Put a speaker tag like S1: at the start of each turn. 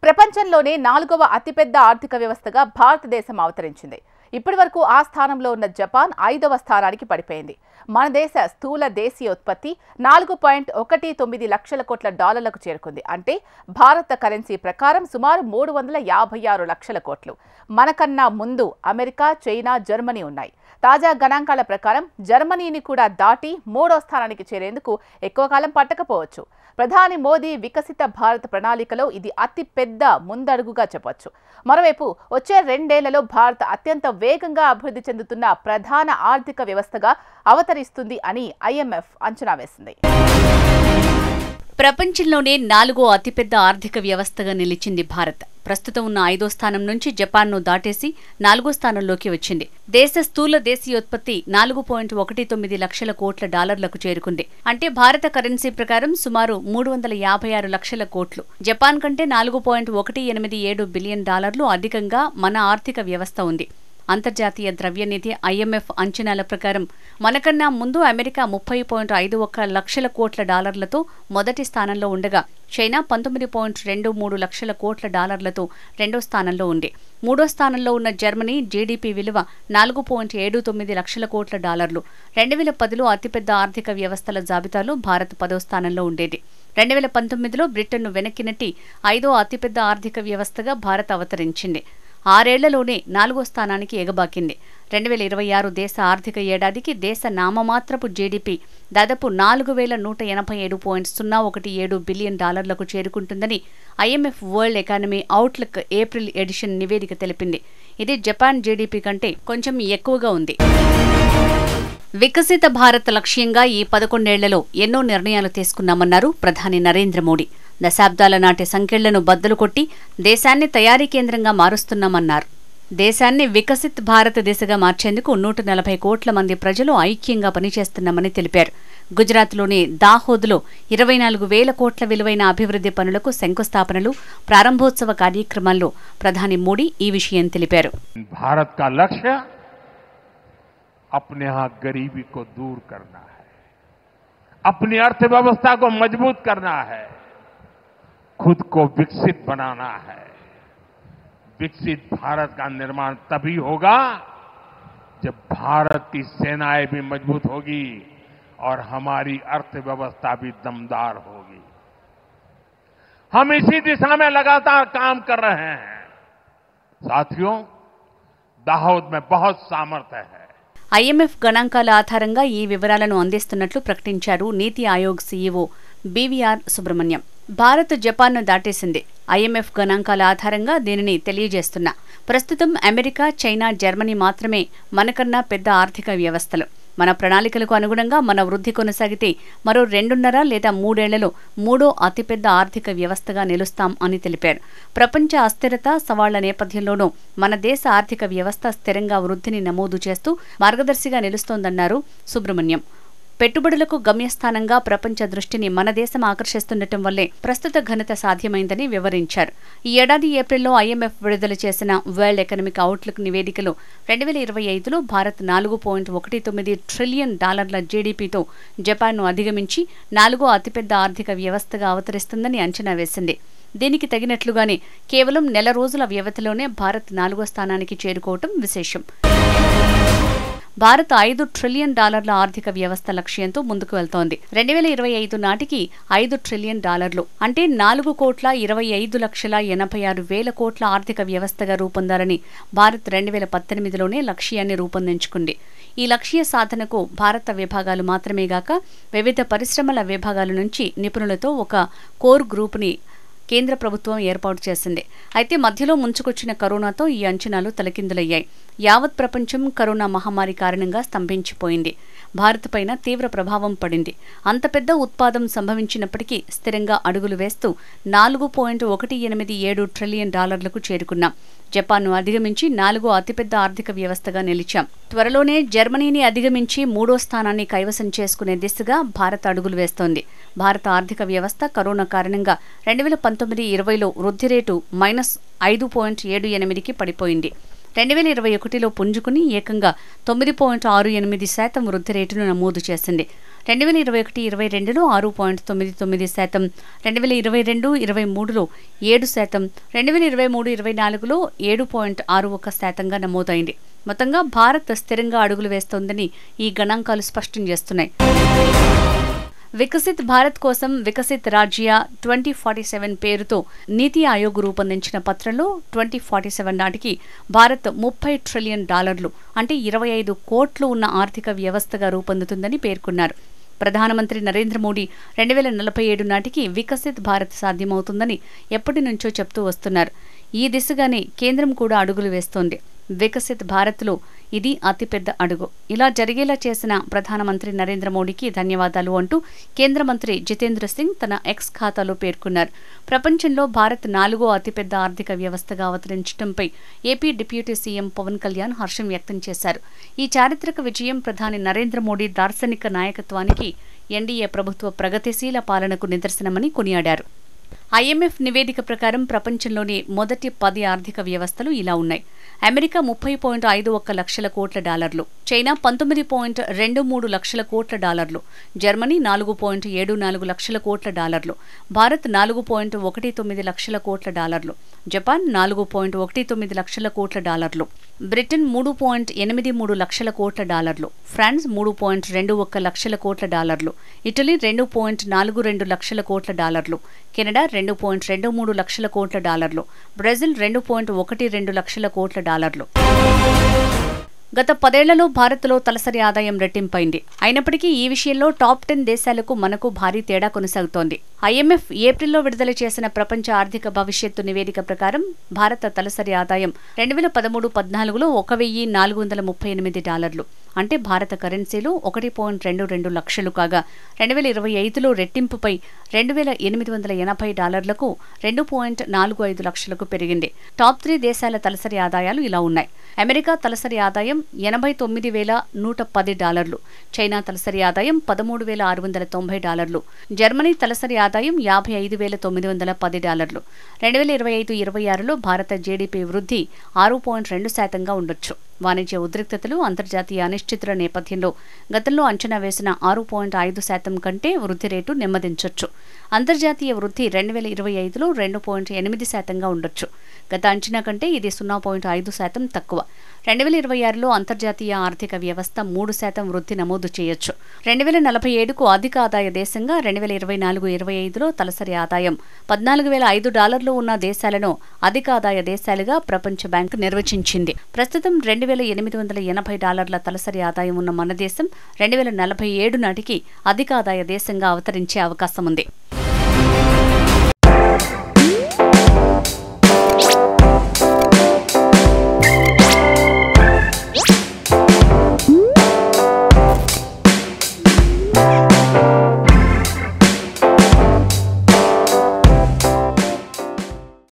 S1: ప్రపంచంలోనే 4వ అతిపెద్ద ఆర్థిక వ్యవస్థగా భారతదేశం అవతరించింది. ఇప్పటివరకు ఆ స్థానంలో ఉన్న జపాన్ 5వ స్థానానికి పడిపోయింది. మన దేశ స్థూల దేశీయ ఉత్పత్తి 4.19 లక్షల కోట్ల డాలర్లకు చేరుకుంది. అంటే భారత కరెన్సీ ప్రకారం సుమారు 356 లక్షల కోట్లు. మనకన్నా ముందు అమెరికా, చైనా, జర్మనీ ఉన్నాయి. తాజా గణాంకాల ప్రకారం జర్మనీని కూడా దాటి 3వ స్థానానికి చేరేందుకు ఎక్కువ కాలం పట్టకపోవచ్చు. ప్రధాని మోదీ వికసిత భారత ప్రణాళికలో ఇది అతి పెద్ద ముందడుగుగా చెప్పొచ్చు. మరోవైపు వచ్చే 2 ఏళ్లలో భారత్ అత్యంత వేగంగా అభివృద్ధి చెందుతున్న ప్రధాన ఆర్థిక వ్యవస్థగా అవతరిస్తుంది అని IMF అంచనా వేసింది.
S2: ప్రపంచంలోనే 4వ అతిపెద్ద ఆర్థిక వ్యవస్థగా నిలిచింది భారత్. ప్రస్తుతం ఉన్న 5వ స్థానం నుంచి జపాన్ను దాటేసి 4వ స్థానంలోకి వచ్చింది. దేశ స్థూల దేశీయోత్పత్తి 4.19 లక్షల కోట్ల డాలర్లకు చేరుకుంది. అంటే భారత కరెన్సీ ప్రకారం సుమారు 356 లక్షల కోట్లు. జపాన్ కంటే 4.187 బిలియన్ డాలర్లు అధికంగా మన ఆర్థిక వ్యవస్థ ఉంది. అంతర్జాతీయ ద్రవ్యనిధి IMF అంచనాల ప్రకారం మనకన్నా ముందు అమెరికా 30.51 లక్షల కోట్ల డాలర్లతో మొదటి స్థానంలో ఉండగా చైనా 19.23 లక్షల కోట్ల డాలర్లతో రెండో స్థానంలో ఉంది. మూడో స్థానంలో ఉన్న జర్మనీ జీడీపీ విలువ 4.79 లక్షల కోట్ల డాలర్లు. 2010లో అతిపెద్ద ఆర్థిక వ్యవస్థల జాబితాలో భారత్ 10వ స్థానంలో ఉండేది. 2019లో బ్రిటన్ను వెనక్కి నెట్టి 5వ అతిపెద్ద ఆర్థిక వ్యవస్థగా భారత్ అవతరించింది. 6 ఏళ్లలోనే 4వ స్థానానికి ఎగబాకింది. 2026 దేశ ఆర్థిక ఏడాదికి దేశ నామమాత్రపు జీడీపీ దాదాపు 4187.017 బిలియన్ డాలర్లకు చేరుకుంటుందని IMF world economy outlook April edition నివేదిక తెలిపింది. ఇది జపాన్ జీడీపీ కంటే కొంచెం ఎక్కువగా ఉంది. వికసిత భారత్ లక్ష్యంగా ఈ 11 ఏళ్లలో ఎన్నో నిర్ణయాలు తీసుకున్నామన్నారు ప్రధాని నరేంద్ర మోడీ. దశాబ్దాల నాటి సంకెళ్లను బద్దలు కొట్టి దేశాన్ని తయారీ కేంద్రంగా మారుస్తున్నామన్నారు. దేశాన్ని వికసిత్ భారత్ దిశగా మార్చేందుకు 140 కోట్ల మంది ప్రజలు ఐక్యంగా పనిచేస్తున్నామని తెలిపారు. గుజరాత్లోని దాహోద్లో 24,000 కోట్ల విలువైన అభివృద్ధి పనులకు శంకుస్థాపనలు, ప్రారంభోత్సవ కార్యక్రమాల్లో ప్రధాని మోడీ ఈ విషయం తెలిపారు.
S3: భారత్ కా లక్ష్య अपने यहां गरीबी को दूर करना है, अपनी अर्थव्यवस्था को मजबूत करना है, खुद को विकसित बनाना है. विकसित भारत का निर्माण तभी होगा जब भारत की सेनाएं भी मजबूत होगी और हमारी अर्थव्यवस्था भी दमदार होगी. हम इसी दिशा में लगातार काम कर रहे हैं. साथियों, दाहोद में बहुत सामर्थ्य है.
S2: IMF గణాంకాల ఆధారంగా ఈ వివరాలను అందిస్తున్నట్లు ప్రకటించారు నీతి Aayog CEO BVR Subrahmanyam. Bharat జపాన్ను దాటేసింది. IMF గణాంకాల ఆధారంగా దీనిని తెలియజేస్తున్నా. ప్రస్తుతం అమెరికా, చైనా, జర్మనీ మాత్రమే మనకన్నా పెద్ద ఆర్థిక వ్యవస్థలు. మన ప్రణాళికలకు అనుగుణంగా మన వృద్ధి కొనసాగితే మరో 2.5 లేదా 3 ఏళ్లలో 3వ అతిపెద్ద ఆర్థిక వ్యవస్థగా నిలుస్తాం అని తెలిపారు. ప్రపంచ అస్థిరత సవాళ్ల నేపథ్యంలోనూ మన దేశ ఆర్థిక వ్యవస్థ స్థిరంగా వృద్ధిని నమోదు చేస్తూ మార్గదర్శిగా నిలుస్తోందన్నారు సుబ్రహ్మణ్యం. పెట్టుబడులకు గమ్యస్థానంగా ప్రపంచ దృష్టిని మన దేశం ఆకర్షిస్తుండటం వల్లే ప్రస్తుత ఘనత సాధ్యమైందని వివరించారు. ఈ ఏడాది ఏప్రిల్లో IMF విడుదల చేసిన వరల్డ్ ఎకనామిక్ అవుట్లుక్ నివేదికలో 2025లో భారత్ 4.19 ట్రిలియన్ డాలర్ల జీడీపీతో జపాన్ను అధిగమించి 4వ అతిపెద్ద ఆర్థిక వ్యవస్థగా అవతరిస్తుందని అంచనా వేసింది. దీనికి తగినట్లుగానే కేవలం నెల రోజుల వ్యవధిలోనే భారత్ 4వ స్థానానికి చేరుకోవటం విశేషం. భారత్ 5 ట్రిలియన్ డాలర్ల ఆర్థిక వ్యవస్థ లక్ష్యంతో ముందుకు వెళ్తోంది. 2025 నాటికి 5 ట్రిలియన్ డాలర్లు అంటే 4,25,86,000 కోట్ల ఆర్థిక వ్యవస్థగా రూపొందాలని భారత్ 2018లోనే లక్ష్యాన్ని రూపొందించుకుంది. ఈ లక్ష్య సాధనకు భారత విభాగాలు మాత్రమేగాక వివిధ పరిశ్రమల విభాగాల నుంచి నిపుణులతో ఒక కోర్ గ్రూప్ని కేంద్ర ప్రభుత్వం ఏర్పాటు చేసింది. అయితే మధ్యలో ముంచుకొచ్చిన కరోనాతో ఈ అంచనాలు తలకిందులయ్యాయి. యావత్ ప్రపంచం కరోనా మహమ్మారి కారణంగా స్తంభించిపోయింది. భారత్ పైన తీవ్ర ప్రభావం పడింది. అంత పెద్ద ఉత్పాదం సంభవించినప్పటికీ స్థిరంగా అడుగులు వేస్తూ 4.187 ట్రిలియన్ డాలర్లకు చేరుకున్నాం. జపాన్ను అధిగమించి 4వ అతిపెద్ద ఆర్థిక వ్యవస్థగా నిలిచాం. త్వరలోనే జర్మనీని అధిగమించి 3వ స్థానాన్ని కైవసం చేసుకునే దిశగా భారత్ అడుగులు వేస్తోంది. భారత ఆర్థిక వ్యవస్థ కరోనా కారణంగా 2019-20లో వృద్ధి రేటు -5.78కి పడిపోయింది. 2021లో పుంజుకుని ఏకంగా 9.68% వృద్ధి రేటును నమోదు చేసింది. 2021-22లో 6.99%, 2022-23లో 7%, 2023-24లో 7.61%గా నమోదైంది. మొత్తంగా భారత్ స్థిరంగా అడుగులు వేస్తోందని ఈ గణాంకాలు స్పష్టం చేస్తున్నాయి. వికసిత్ భారత్ కోసం వికసిత్ రాజ్య 2047 పేరుతో నీతి ఆయోగ్ రూపొందించిన పత్రంలో 2047 నాటికి భారత్ $30 ట్రిలియన్ అంటే 25 కోట్లు ఉన్న ఆర్థిక వ్యవస్థగా రూపొందుతుందని పేర్కొన్నారు. ప్రధానమంత్రి నరేంద్ర మోడీ 2047 నాటికి వికసిత్ భారత్ సాధ్యమవుతుందని ఎప్పటి నుంచో చెప్తూ వస్తున్నారు. ఈ దిశగానే కేంద్రం కూడా అడుగులు వేస్తోంది. వికసిత్ భారత్లో ఇది అతిపెద్ద అడుగు. ఇలా జరిగేలా చేసిన ప్రధానమంత్రి నరేంద్ర మోడీకి ధన్యవాదాలు అంటూ కేంద్ర మంత్రి జితేంద్ర సింగ్ తన ఎక్స్ ఖాతాలో పేర్కొన్నారు. ప్రపంచంలో భారత్ 4వ అతిపెద్ద ఆర్థిక వ్యవస్థగా అవతరించడంపై AP deputy CM Pawan Kalyan హర్షం వ్యక్తం చేశారు. ఈ చారిత్రక విజయం ప్రధాని నరేంద్ర మోడీ దార్శనిక నాయకత్వానికి, ఎన్డీఏ ప్రభుత్వ ప్రగతిశీల పాలనకు నిదర్శనమని కొనియాడారు. ఐఎంఎఫ్ నివేదిక ప్రకారం ప్రపంచంలోని మొదటి 10 ఆర్థిక వ్యవస్థలు ఇలా ఉన్నాయి. అమెరికా $30.51 లక్షల కోట్ల, చైనా $19.23 లక్షల కోట్ల, జర్మనీ $4.74 లక్షల కోట్ల, భారత్ $4.19 లక్షల కోట్ల, జపాన్ $4.19 లక్షల కోట్ల, బ్రిటన్ $3.83 లక్షల కోట్ల, ఫ్రాన్స్ $3.21 లక్షల కోట్ల, ఇటలీ $2.42 లక్షల కోట్ల, కెనడా $2.23 లక్షల కోట్ల, బ్రెజిల్ $2.12 లక్షల కోట్ల. గత 10 ఏళ్లలో భారత్లో తలసరి ఆదాయం రెట్టింపైంది. అయినప్పటికీ ఈ విషయంలో టాప్ 10 దేశాలకు మనకు భారీ తేడా కొనసాగుతోంది. ఐఎంఎఫ్ ఏప్రిల్లో విడుదల చేసిన ప్రపంచ ఆర్థిక భవిష్యత్తు నివేదిక ప్రకారం భారత తలసరి ఆదాయం 2013-14లో $1,438, అంటే భారత కరెన్సీలో 1.22 లక్షలు కాగా 2025లో రెట్టింపుపై $2,880కు 2.45 లక్షలకు పెరిగింది. టాప్ 3 దేశాల తలసరి ఆదాయాలు ఇలా ఉన్నాయి. అమెరికా తలసరి ఆదాయం $89,110, చైనా తలసరి ఆదాయం $13,690, జర్మనీ తలసరి ఆదాయం $55,910. 2025-26లో భారత జీడీపీ వృద్ధి 6.2%గా ఉండొచ్చు. వాణిజ్య ఉద్రిక్తతలు, అంతర్జాతీయ అనిశ్చితుల నేపథ్యంలో గతంలో అంచనా వేసిన 6.5% కంటే వృద్ధి రేటు నెమ్మదించొచ్చు. అంతర్జాతీయ వృద్ధి 2025లో 2.8%గా ఉండొచ్చు. గత అంచనా కంటే ఇది 0.5% తక్కువ. 2026లో అంతర్జాతీయ ఆర్థిక వ్యవస్థ 3% వృద్ధి నమోదు చేయొచ్చు. 2047కు అధిక ఆదాయ దేశంగా, 2024-25లో తలసరి ఆదాయం $14,005 ఉన్న దేశాలను అధిక ఆదాయ దేశాలుగా ప్రపంచ బ్యాంకు నిర్వచించింది. ప్రస్తుతం $2,880 తలసరి ఆదాయం ఉన్న మన దేశం 2047 నాటికి అధిక ఆదాయ దేశంగా అవతరించే అవకాశం ఉంది.